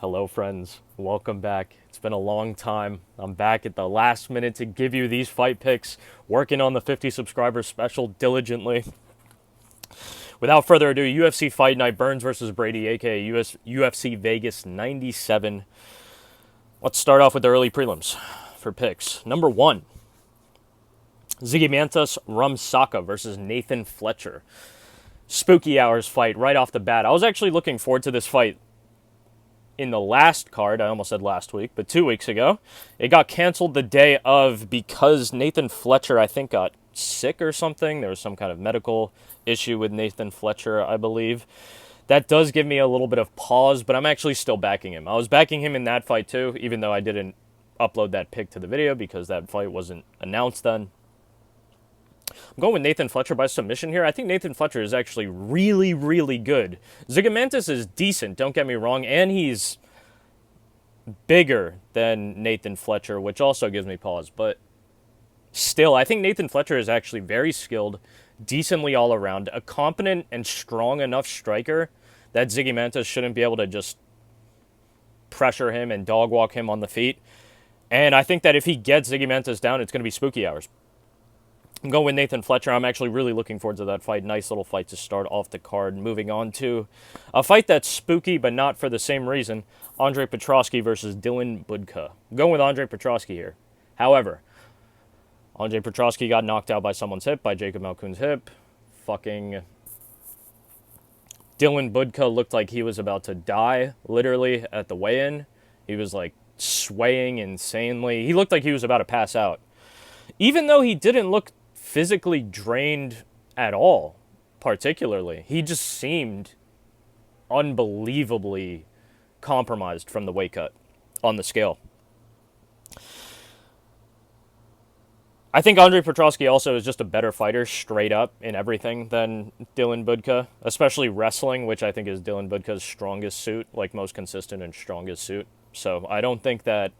Hello, friends. Welcome back. It's been a long time. I'm back at the last minute to give you these fight picks, working on the 50 subscribers special diligently. Without further ado, UFC Fight Night, Burns versus Brady, aka UFC Vegas 97. Let's start off with the early prelims for picks. Number 1, Zygimantas Ramaska versus Nathan Fletcher. Spooky hours fight right off the bat. I was actually looking forward to this fight in the last card. I almost said last week, but 2 weeks ago. It got canceled the day of because Nathan Fletcher, I think, got sick or something. There was some kind of medical issue with Nathan Fletcher, I believe. That does give me a little bit of pause, but I'm actually still backing him. I was backing him in that fight too, even though I didn't upload that pick to the video because that fight wasn't announced then. I'm going with Nathan Fletcher by submission here. I think Nathan Fletcher is actually really, really good. Zygimantas is decent, don't get me wrong, and he's bigger than Nathan Fletcher, which also gives me pause. But still, I think Nathan Fletcher is actually very skilled, decently all around, a competent and strong enough striker that Zygimantas shouldn't be able to just pressure him and dog walk him on the feet. And I think that if he gets Zygimantas down, it's going to be spooky hours. I'm going with Nathan Fletcher. I'm actually really looking forward to that fight. Nice little fight to start off the card. Moving on to a fight that's spooky, but not for the same reason. Andre Petroski versus Dylan Budka. I'm going with Andre Petroski here. However, Andre Petroski got knocked out by someone's hip, by Jacob Malkoun's hip. Fucking Dylan Budka looked like he was about to die, literally, at the weigh-in. He was, like, swaying insanely. He looked like he was about to pass out. Even though he didn't look physically drained at all, particularly. He just seemed unbelievably compromised from the weight cut on the scale. I think Andre Petroski also is just a better fighter straight up in everything than Dylan Budka, especially wrestling, which I think is Dylan Budka's strongest suit, like most consistent and strongest suit. So I don't think that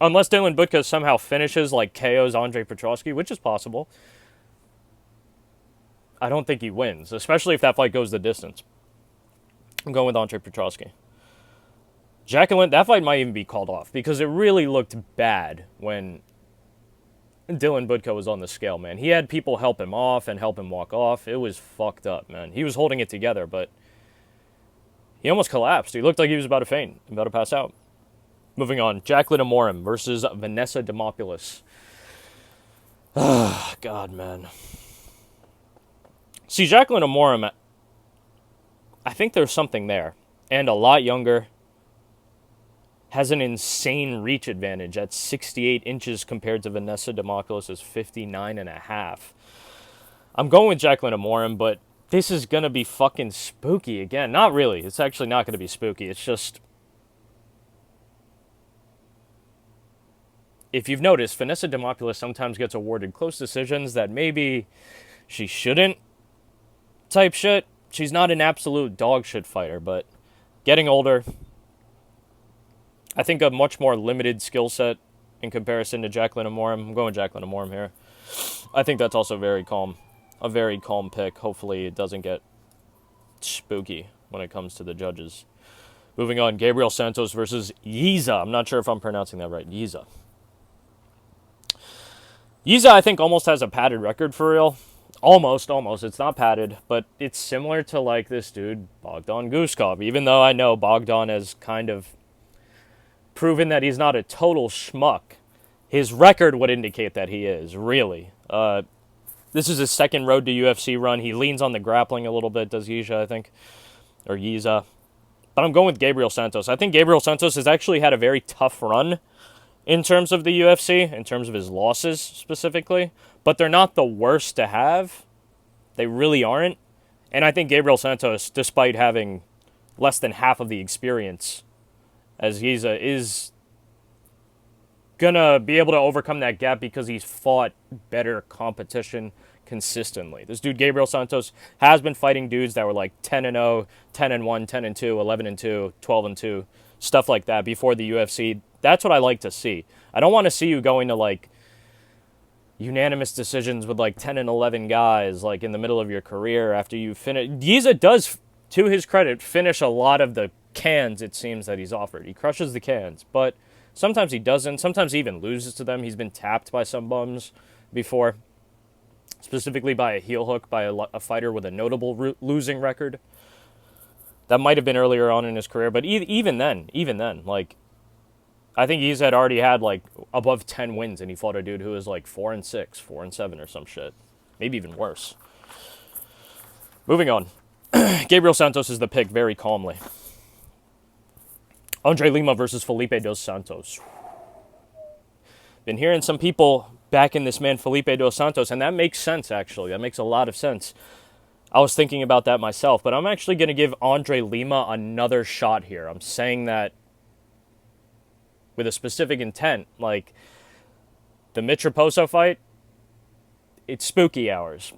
unless Dylan Budka somehow finishes like KOs Andre Petroski, which is possible, I don't think he wins, especially if that fight goes the distance. I'm going with Andre Petroski. Jaqueline, that fight might even be called off because it really looked bad when Dylan Budka was on the scale, man. He had people help him off and help him walk off. It was fucked up, man. He was holding it together, but he almost collapsed. He looked like he was about to faint, about to pass out. Moving on, Jaqueline Amorim versus Vanessa Demopoulos. Oh, God, man. See, Jaqueline Amorim, I think there's something there. And a lot younger. Has an insane reach advantage at 68 inches compared to Vanessa Demopoulos' 59.5. I'm going with Jaqueline Amorim, but this is going to be fucking spooky again. Not really. It's actually not going to be spooky. It's just, if you've noticed, Vanessa Demopoulos sometimes gets awarded close decisions that maybe she shouldn't type shit. She's not an absolute dog shit fighter, but getting older, I think a much more limited skill set in comparison to Jaqueline Amorim. I'm going Jaqueline Amorim here. I think that's also very calm. A very calm pick. Hopefully it doesn't get spooky when it comes to the judges. Moving on, Gabriel Santos versus Yizha. I'm not sure if I'm pronouncing that right. Yizha. Yizha, I think, almost has a padded record for real. Almost. It's not padded, but it's similar to, like, this dude, Bogdan Guskov. Even though I know Bogdan has kind of proven that he's not a total schmuck, his record would indicate that he is, really. This is his second road to UFC run. He leans on the grappling a little bit, does Yizha, I think. Or Yizha. But I'm going with Gabriel Santos. I think Gabriel Santos has actually had a very tough run in terms of the UFC, in terms of his losses specifically. But they're not the worst to have. They really aren't. And I think Gabriel Santos, despite having less than half of the experience as Yizha, is gonna be able to overcome that gap because he's fought better competition consistently. This dude, Gabriel Santos, has been fighting dudes that were like 10-0, 10-1, 10-2, 11-2, 12-2, stuff like that before the UFC. That's what I like to see. I don't want to see you going to like unanimous decisions with like 10 and 11 guys like in the middle of your career after you finish. Yizha does, to his credit, finish a lot of the cans, it seems, that he's offered. He crushes the cans, but sometimes he doesn't. Sometimes he even loses to them. He's been tapped by some bums before, specifically by a heel hook by a fighter with a notable losing record. That might have been earlier on in his career, but even then, like, I think he's already had, like, above 10 wins, and he fought a dude who was, like, 4-6, 4-7 or some shit. Maybe even worse. Moving on. Gabriel Santos is the pick very calmly. Andre Lima versus Felipe dos Santos. Been hearing some people backing this man Felipe dos Santos, and that makes sense, actually. That makes a lot of sense. I was thinking about that myself, but I'm actually going to give Andre Lima another shot here. I'm saying that with a specific intent. Like, the Mitroposo fight, it's spooky hours.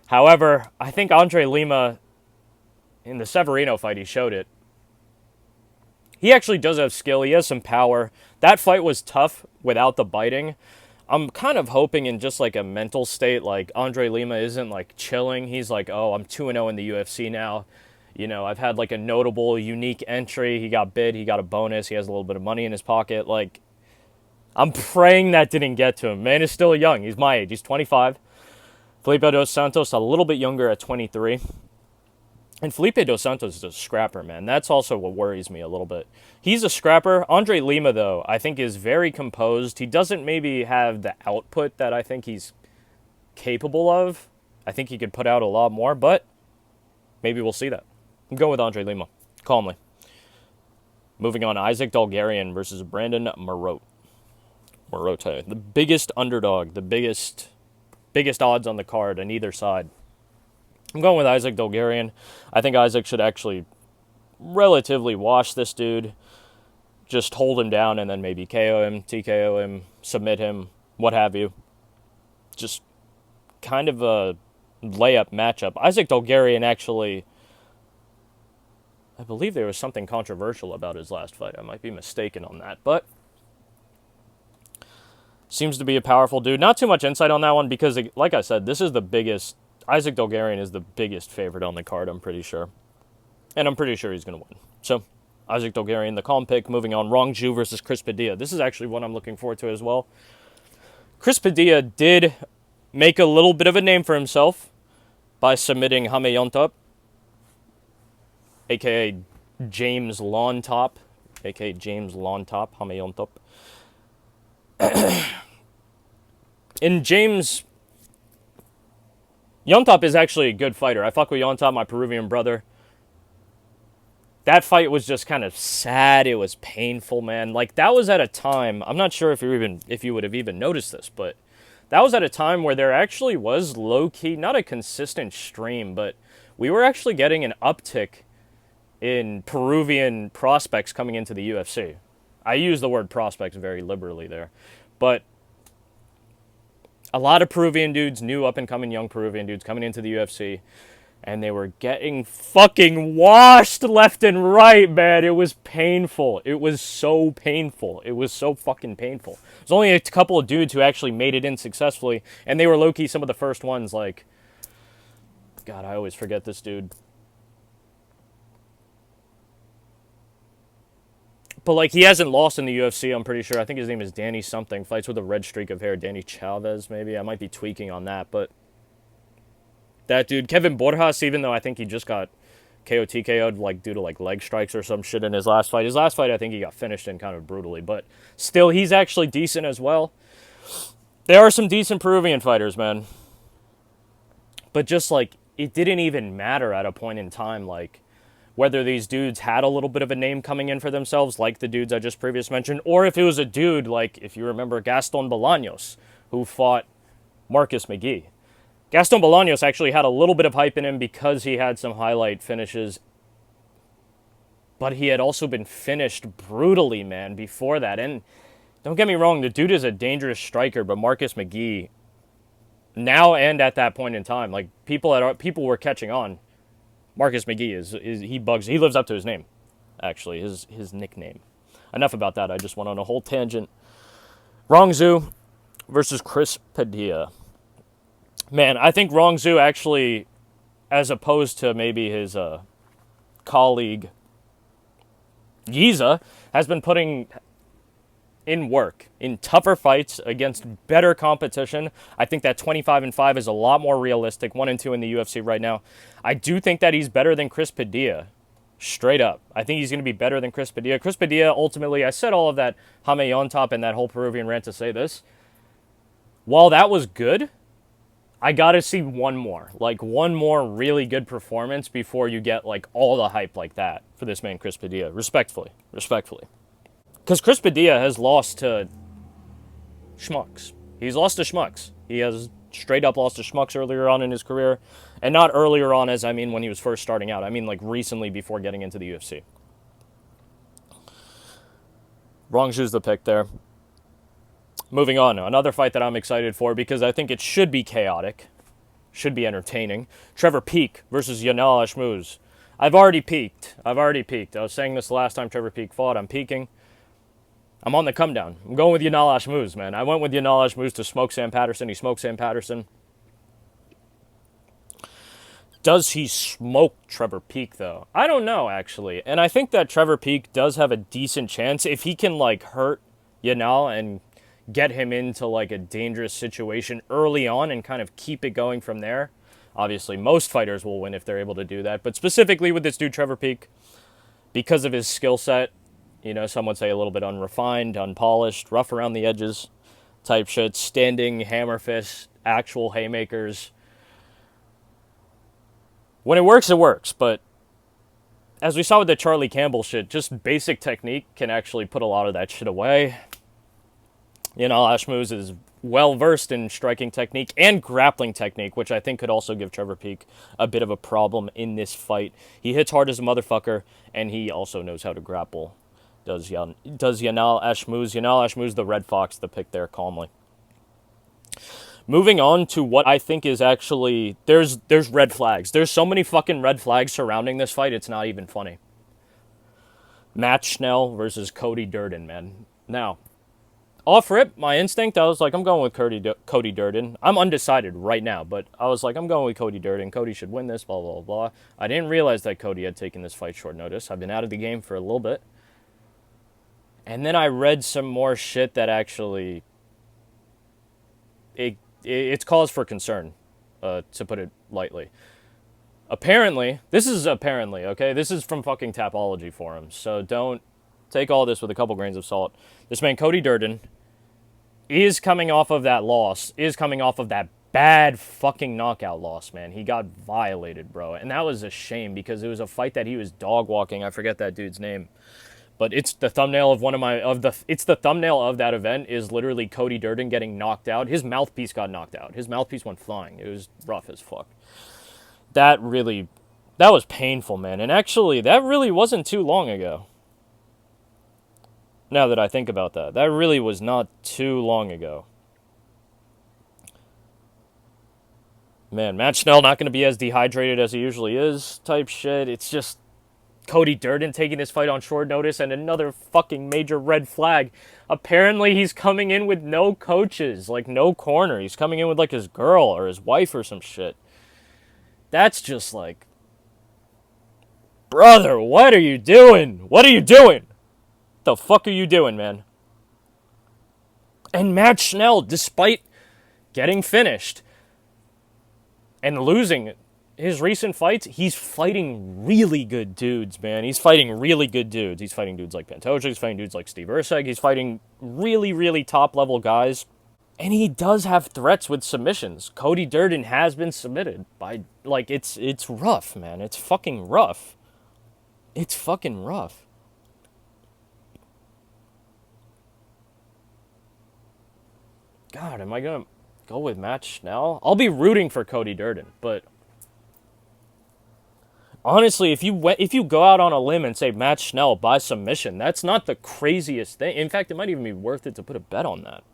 However, I think Andre Lima, in the Severino fight, he showed it. He actually does have skill. He has some power. That fight was tough without the biting. I'm kind of hoping in just like a mental state, like Andre Lima isn't like chilling. He's like, oh, I'm 2-0 in the UFC now. You know, I've had like a notable, unique entry. He got bid. He got a bonus. He has a little bit of money in his pocket. Like, I'm praying that didn't get to him. Man is still young. He's my age. He's 25. Felipe dos Santos, a little bit younger at 23. And Felipe dos Santos is a scrapper, man. That's also what worries me a little bit. He's a scrapper. Andre Lima, though, I think is very composed. He doesn't maybe have the output that I think he's capable of. I think he could put out a lot more, but maybe we'll see that. I'm going with Andre Lima, calmly. Moving on, Isaac Dalgarian versus Brandon Marotte. The biggest underdog, the biggest odds on the card on either side. I'm going with Isaac Dalgarian. I think Isaac should actually relatively wash this dude. Just hold him down and then maybe KO him, TKO him, submit him, what have you. Just kind of a layup matchup. Isaac Dalgarian actually, I believe there was something controversial about his last fight. I might be mistaken on that, but seems to be a powerful dude. Not too much insight on that one because, like I said, this is the biggest. Isaac Dalgarian is the biggest favorite on the card, I'm pretty sure. And I'm pretty sure he's going to win. So, Isaac Dalgarian, the calm pick. Moving on, Rongju versus Chris Padilla. This is actually one I'm looking forward to as well. Chris Padilla did make a little bit of a name for himself by submitting Hame Yontop, a.k.a. James Lawntop, a.k.a. James Lawntop, Hame Yontop. And James Yontop is actually a good fighter. I fuck with Yontop, my Peruvian brother. That fight was just kind of sad. It was painful, man. Like, that was at a time, I'm not sure if you would have even noticed this, but that was at a time where there actually was low-key, not a consistent stream, but we were actually getting an uptick in Peruvian prospects coming into the UFC. I use the word prospects very liberally there. But a lot of Peruvian dudes, new up-and-coming young Peruvian dudes coming into the UFC, and they were getting fucking washed left and right, man. It was painful. It was so painful. It was so fucking painful. There's only a couple of dudes who actually made it in successfully, and they were low-key some of the first ones, like, God, I always forget this dude. But, like, he hasn't lost in the UFC, I'm pretty sure. I think his name is Danny something. Fights with a red streak of hair. Danny Chavez, maybe. I might be tweaking on that, but that dude. Kevin Borjas, even though I think he just got KO TKO'd, like, due to, like, leg strikes or some shit in his last fight. His last fight, I think he got finished in kind of brutally. But still, he's actually decent as well. There are some decent Peruvian fighters, man. But just, like, it didn't even matter at a point in time, like, whether these dudes had a little bit of a name coming in for themselves, like the dudes I just previously mentioned, or if it was a dude, like, if you remember Gaston Bolaños, who fought Marcus McGee. Gaston Bolaños actually had a little bit of hype in him because he had some highlight finishes, but he had also been finished brutally, man, before that. And don't get me wrong, the dude is a dangerous striker, but Marcus McGee, now and at that point in time, like, people were catching on. Marcus McGee he bugs. He lives up to his name, actually, his nickname. Enough about that. I just went on a whole tangent. Rongju versus Chris Padilla. Man, I think Rongju actually, as opposed to maybe his colleague Yizha has been putting in work, in tougher fights against better competition. I think that 25-5 is a lot more realistic. 1-2 in the UFC right now. I do think that he's better than Chris Padilla. Straight up. I think he's going to be better than Chris Padilla. Chris Padilla, ultimately, I said all of that Hame on top and that whole Peruvian rant to say this. While that was good, I got to see one more. Like, one more really good performance before you get, like, all the hype like that for this man, Chris Padilla. Respectfully. Because Chris Padilla has lost to schmucks. He's lost to schmucks. He has straight up lost to schmucks earlier on in his career. And not earlier on as I mean when he was first starting out. I mean like recently before getting into the UFC. Wrong shoes the pick there. Moving on. Another fight that I'm excited for because I think it should be chaotic. Should be entertaining. Trevor Peek versus Yanal Ashmouz. I've already peaked. I was saying this last time Trevor Peek fought. I'm peaking. I'm on the come down. I'm going with Yanal Ashmouz, man. I went with Yanal Ashmouz to smoke Sam Patterson. He smoked Sam Patterson. Does he smoke Trevor Peek, though? I don't know, actually. And I think that Trevor Peek does have a decent chance. If he can, like, hurt Yanal and get him into, like, a dangerous situation early on and kind of keep it going from there. Obviously, most fighters will win if they're able to do that. But specifically with this dude, Trevor Peek, because of his skill set, you know, some would say a little bit unrefined, unpolished, rough around the edges type shit, standing, hammer fist, actual haymakers. When it works, but as we saw with the Charlie Campbell shit, just basic technique can actually put a lot of that shit away. You know, Ashmouz is well-versed in striking technique and grappling technique, which I think could also give Trevor Peek a bit of a problem in this fight. He hits hard as a motherfucker, and he also knows how to grapple. Does Yanal Ashmouz. Yanal Ashmouz, the Red Fox, the pick there calmly. Moving on to what I think is actually... There's red flags. There's so many fucking red flags surrounding this fight, it's not even funny. Matt Schnell versus Cody Durden, man. Now, off rip, my instinct, I was like, I'm going with Cody Durden. I'm undecided right now, but I was like, I'm going with Cody Durden. Cody should win this, blah, blah, blah. I didn't realize that Cody had taken this fight short notice. I've been out of the game for a little bit. And then I read some more shit that actually... It's cause for concern, to put it lightly. Apparently, okay? This is from fucking Tapology forums, so don't take all this with a couple grains of salt. This man, Cody Durden, is coming off of that loss, is coming off of that bad fucking knockout loss, man. He got violated, bro. And that was a shame because it was a fight that he was dog walking. I forget that dude's name. But it's the thumbnail of it's the thumbnail of that event is literally Cody Durden getting knocked out. His mouthpiece got knocked out. His mouthpiece went flying. It was rough as fuck. That was painful, man. And actually, that really wasn't too long ago. Now that I think about that. That really was not too long ago. Man, Matt Schnell not going to be as dehydrated as he usually is type shit. It's just... Cody Durden taking this fight on short notice and another fucking major red flag. Apparently he's coming in with no coaches, like no corner. He's coming in with like his girl or his wife or some shit. That's just like, brother, what are you doing? What are you doing? The fuck are you doing, man? And Matt Schnell, despite getting finished and losing his recent fights, he's fighting really good dudes, man. He's fighting really good dudes. He's fighting dudes like Pantoja. He's fighting dudes like Steve Erceg. He's fighting really, really top-level guys. And he does have threats with submissions. Cody Durden has been submitted by... Like, it's rough, man. It's fucking rough. It's fucking rough. God, am I going to go with Matt Schnell? I'll be rooting for Cody Durden, but... Honestly, if you go out on a limb and say Matt Schnell by submission, that's not the craziest thing. In fact, it might even be worth it to put a bet on that.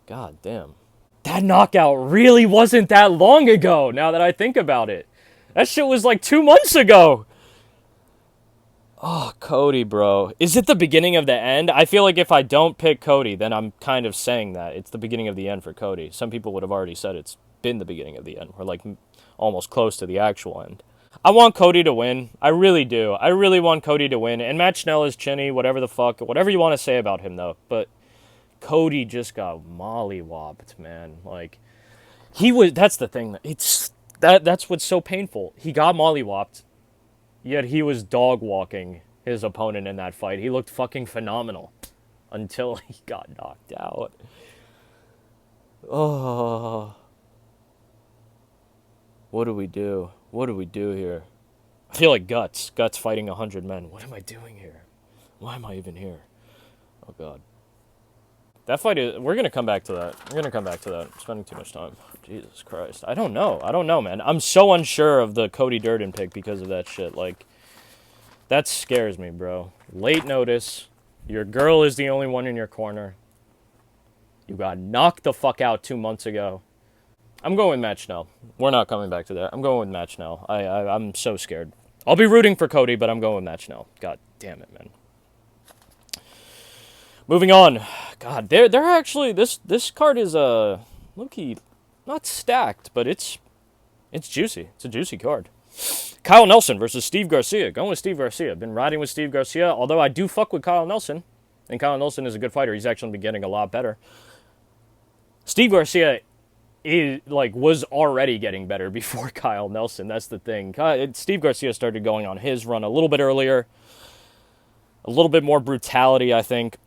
God damn. That knockout really wasn't that long ago, now that I think about it. That shit was like 2 months ago. Oh, Cody, bro. Is it the beginning of the end? I feel like if I don't pick Cody, then I'm kind of saying that. It's the beginning of the end for Cody. Some people would have already said it's been the beginning of the end. Or like... almost close to the actual end. I want Cody to win. I really do. I really want Cody to win. And Matt Schnell is chinny, whatever the fuck, whatever you want to say about him, though. But Cody just got mollywopped, man. Like, that's the thing. That's what's so painful. He got mollywopped, yet he was dog walking his opponent in that fight. He looked fucking phenomenal until he got knocked out. Oh. What do we do? What do we do here? I feel like Guts fighting 100 men. What am I doing here? Why am I even here? Oh, God. That fight is... We're going to come back to that. I'm spending too much time. Jesus Christ. I don't know, man. I'm so unsure of the Cody Durden pick because of that shit. Like, that scares me, bro. Late notice. Your girl is the only one in your corner. You got knocked the fuck out 2 months ago. I'm going with Matt Schnell. We're not coming back to that. I'm going with Matt Schnell. I'm so scared. I'll be rooting for Cody, but I'm going with Matt Schnell. God damn it, man. Moving on. God, they're actually... This card is, low-key, not stacked, but it's juicy. It's a juicy card. Kyle Nelson versus Steve Garcia. Going with Steve Garcia. Been riding with Steve Garcia, although I do fuck with Kyle Nelson. And Kyle Nelson is a good fighter. He's actually been getting a lot better. Steve Garcia was already getting better before Kyle Nelson. That's the thing. Steve Garcia started going on his run a little bit earlier. A little bit more brutality, I think.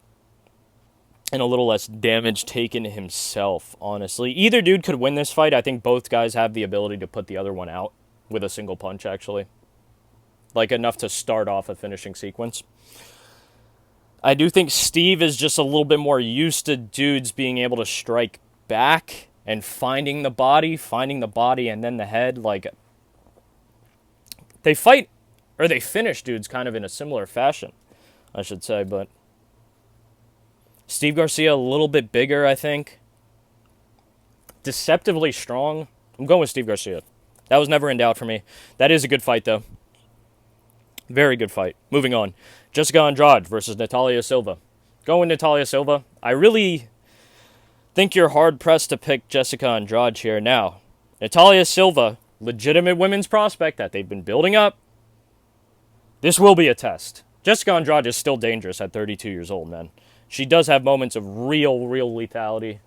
And a little less damage taken to himself, honestly. Either dude could win this fight. I think both guys have the ability to put the other one out with a single punch, actually. Like, enough to start off a finishing sequence. I do think Steve is just a little bit more used to dudes being able to strike back and finding the body, and then the head. Like, they fight, or they finish dudes kind of in a similar fashion, I should say, but Steve Garcia a little bit bigger, I think. Deceptively strong. I'm going with Steve Garcia. That was never in doubt for me. That is a good fight, though. Very good fight. Moving on. Jessica Andrade versus Natalia Silva. Going with Natalia Silva. I really think you're hard-pressed to pick Jessica Andrade here. Now, Natalia Silva, legitimate women's prospect that they've been building up. This will be a test. Jessica Andrade is still dangerous at 32 years old, man. She does have moments of real lethality.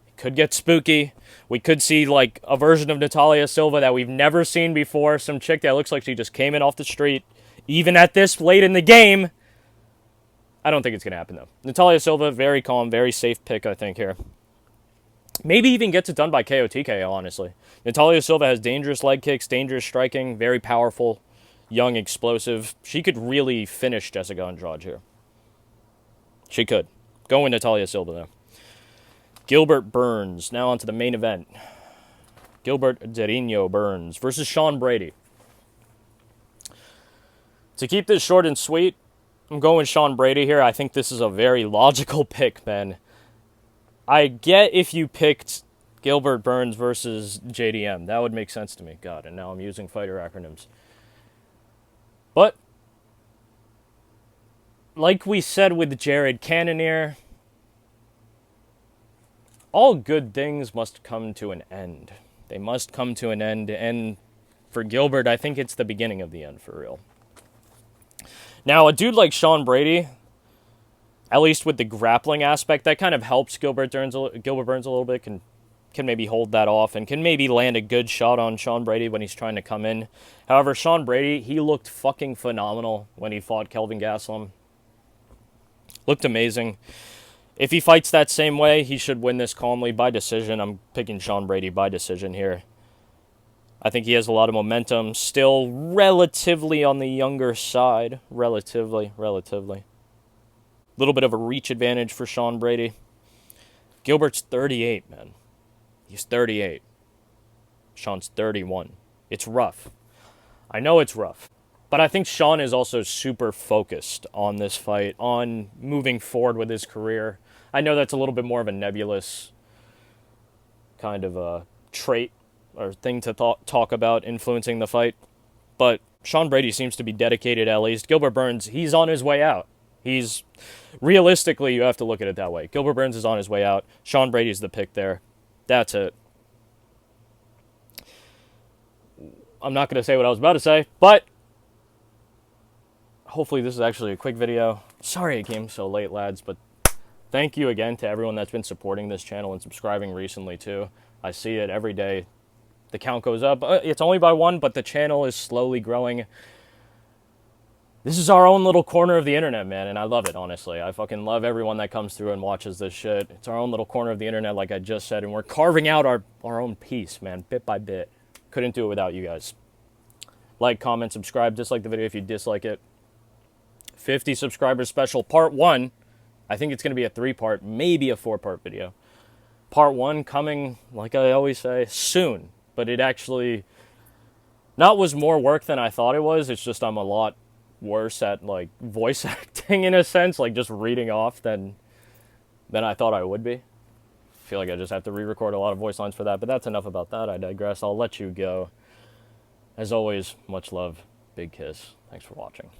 It could get spooky. We could see, like, a version of Natalia Silva that we've never seen before. Some chick that looks like she just came in off the street. Even at this late in the game. I don't think it's going to happen, though. Natalia Silva, very calm, very safe pick, I think, here. Maybe even gets it done by KO TKO, honestly. Natalia Silva has dangerous leg kicks, dangerous striking, very powerful, young, explosive. She could really finish Jessica Andrade here. She could. Go with Natalia Silva, though. Gilbert Burns. Now on to the main event. Gilbert Derino Burns versus Sean Brady. To keep this short and sweet, I'm going with Sean Brady here. I think this is a very logical pick, man. I get if you picked Gilbert Burns versus JDM. That would make sense to me. God, and now I'm using fighter acronyms. But, like we said with Jared Cannonier, all good things must come to an end. They must come to an end, and for Gilbert, I think it's the beginning of the end, for real. Now, a dude like Sean Brady, at least with the grappling aspect, that kind of helps Gilbert Burns a little bit, can maybe hold that off, and can maybe land a good shot on Sean Brady when he's trying to come in. However, Sean Brady, he looked fucking phenomenal when he fought Kelvin Gastelum. Looked amazing. If he fights that same way, he should win this calmly by decision. I'm picking Sean Brady by decision here. I think he has a lot of momentum. Still relatively on the younger side. Relatively. Little bit of a reach advantage for Sean Brady. Gilbert's 38, man. He's 38. Sean's 31. It's rough. I know it's rough. But I think Sean is also super focused on this fight, on moving forward with his career. I know that's a little bit more of a nebulous kind of a trait or thing to talk about influencing the fight. But Sean Brady seems to be dedicated, at least. Gilbert Burns, he's on his way out. Realistically, you have to look at it that way. Gilbert Burns is on his way out. Sean Brady's the pick there. That's it. I'm not going to say what I was about to say, but hopefully this is actually a quick video. Sorry it came so late, lads, but thank you again to everyone that's been supporting this channel and subscribing recently, too. I see it every day. The count goes up. It's only by one, but the channel is slowly growing. This is our own little corner of the internet, man, and I love it, honestly. I fucking love everyone that comes through and watches this shit. It's our own little corner of the internet, like I just said, and we're carving out our own piece, man, bit by bit. Couldn't do it without you guys. Like, comment, subscribe, dislike the video if you dislike it. 50 subscribers special, part 1. I think it's going to be a 3-part, maybe a 4-part video. Part 1 coming, like I always say, soon. But it actually was more work than I thought it was. It's just I'm a lot worse at like voice acting in a sense, like just reading off than I thought I would be. I feel like I just have to re-record a lot of voice lines for that, but that's enough about that. I digress. I'll let you go. As always, much love, big kiss. Thanks for watching.